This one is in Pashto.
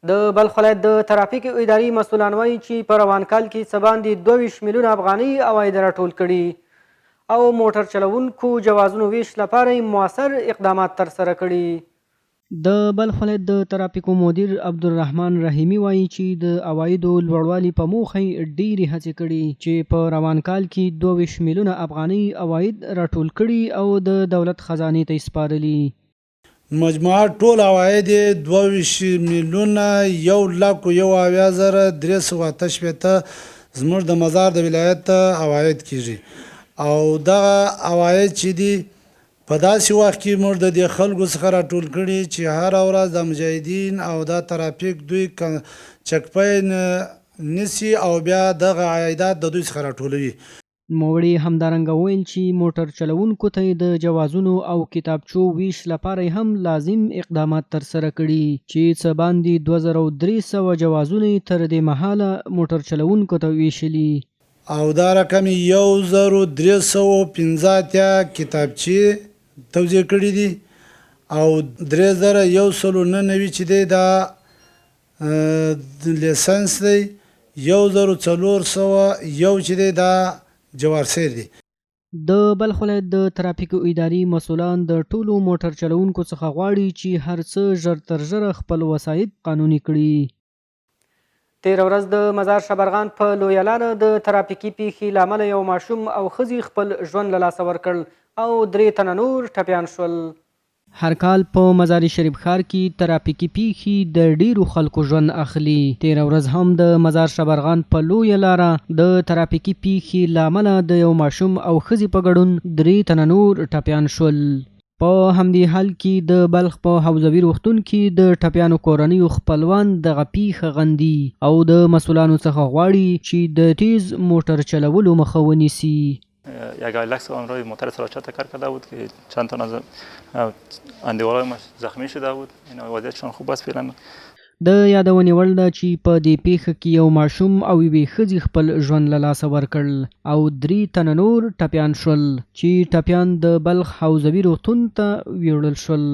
د بلخ ولایت د ترافیکي ادارې مسؤلان وایي چې په روان کال کې څه باندې 22 میلیونه افغانۍ عواید راټول کړي او موټر چلوونکو جوازونو ویش لپاره مؤثر اقدامات ترسره کړي. د بلخ ولایت د ترافیکو مدیر عبدالرحمن رحیمي وایي چې د عوایدو لوړوالي په موخه ډېرې هڅې کړي چې په روان کال کې 22 میلیونه افغانۍ عواید راټول کړي او د دولت خزانې ته سپارلي. مجموعه ټول عواید 22 میلیونه 1,01,388 زموږ د مزار د ولایت عواید کیږي او دغه عواید چې دي په داسې وخت کې موږ د دې خلکو څخه راټول کړي چې هره ورځ د مجاهدین او د ترافیک دوی چکپاین نیسي او بیا دغه عایدات د دوی څخه راټولوي. نوموړي همدارنګه وویل چې موټر چلوونکو ته د جوازونو او کتابچو ویش لپاره هم لازم اقدامات ترسره کړي چې څه باندې 2300 جوازونه تر دې مهاله موټر چلوونکو ته ویشلي او دا رقم 1315 کتابچې توزیع کړي دي او 3199 چې دی دا لیسنس دی 1401 چې دی دا جوارسیر دي. د بلخ ولایت د ترافیکو ادارې مسؤلان د ټولو موټر چلوونکو څخه غواړي چې هر څه ژر تر ژره خپل وسایط قانوني کړي. تېره ورځ د مزار شبرغان په لویه لاره د ترافیکي پیښې له امله یو ماشوم او ښځې خپل ژوند له لاسه ورکړ او 3 تنه نور ټپیان شول. هر کال په مزار شریف ښار کې ترافیکي پیښې د ډیرو خلکو ژوند اخلي. تېره ورځ هم د مزار شبرغان په لویه لاره د ترافیکي پیښې له امله د یو ماشوم او ښځې په ګډون 3 تنه نور ټپیان شول. په همدې حال کې د بلخ په حوزوي روغتون کې د ټپیانو کورنیو خپلوان دغه پیښه غندي او د مسؤلانو څخه غواړي چې د تیز موټر چلولو مخه ونیسي. یک آیلکس آن روی موتر سراچه تکر کرده بود که چند تا از اندیوالای ما زخمی شده بود. این وضعیتشون خوب است فعلا. د یادونې وړ ده چې په دې پیښه کې یو ماشوم او یوې ښځې خپل ژوند له لاسه ورکړل او 3 تنه نور ټپیان شول چې ټپیان د بلخ حوزوي روغتون ته ویوړل شول.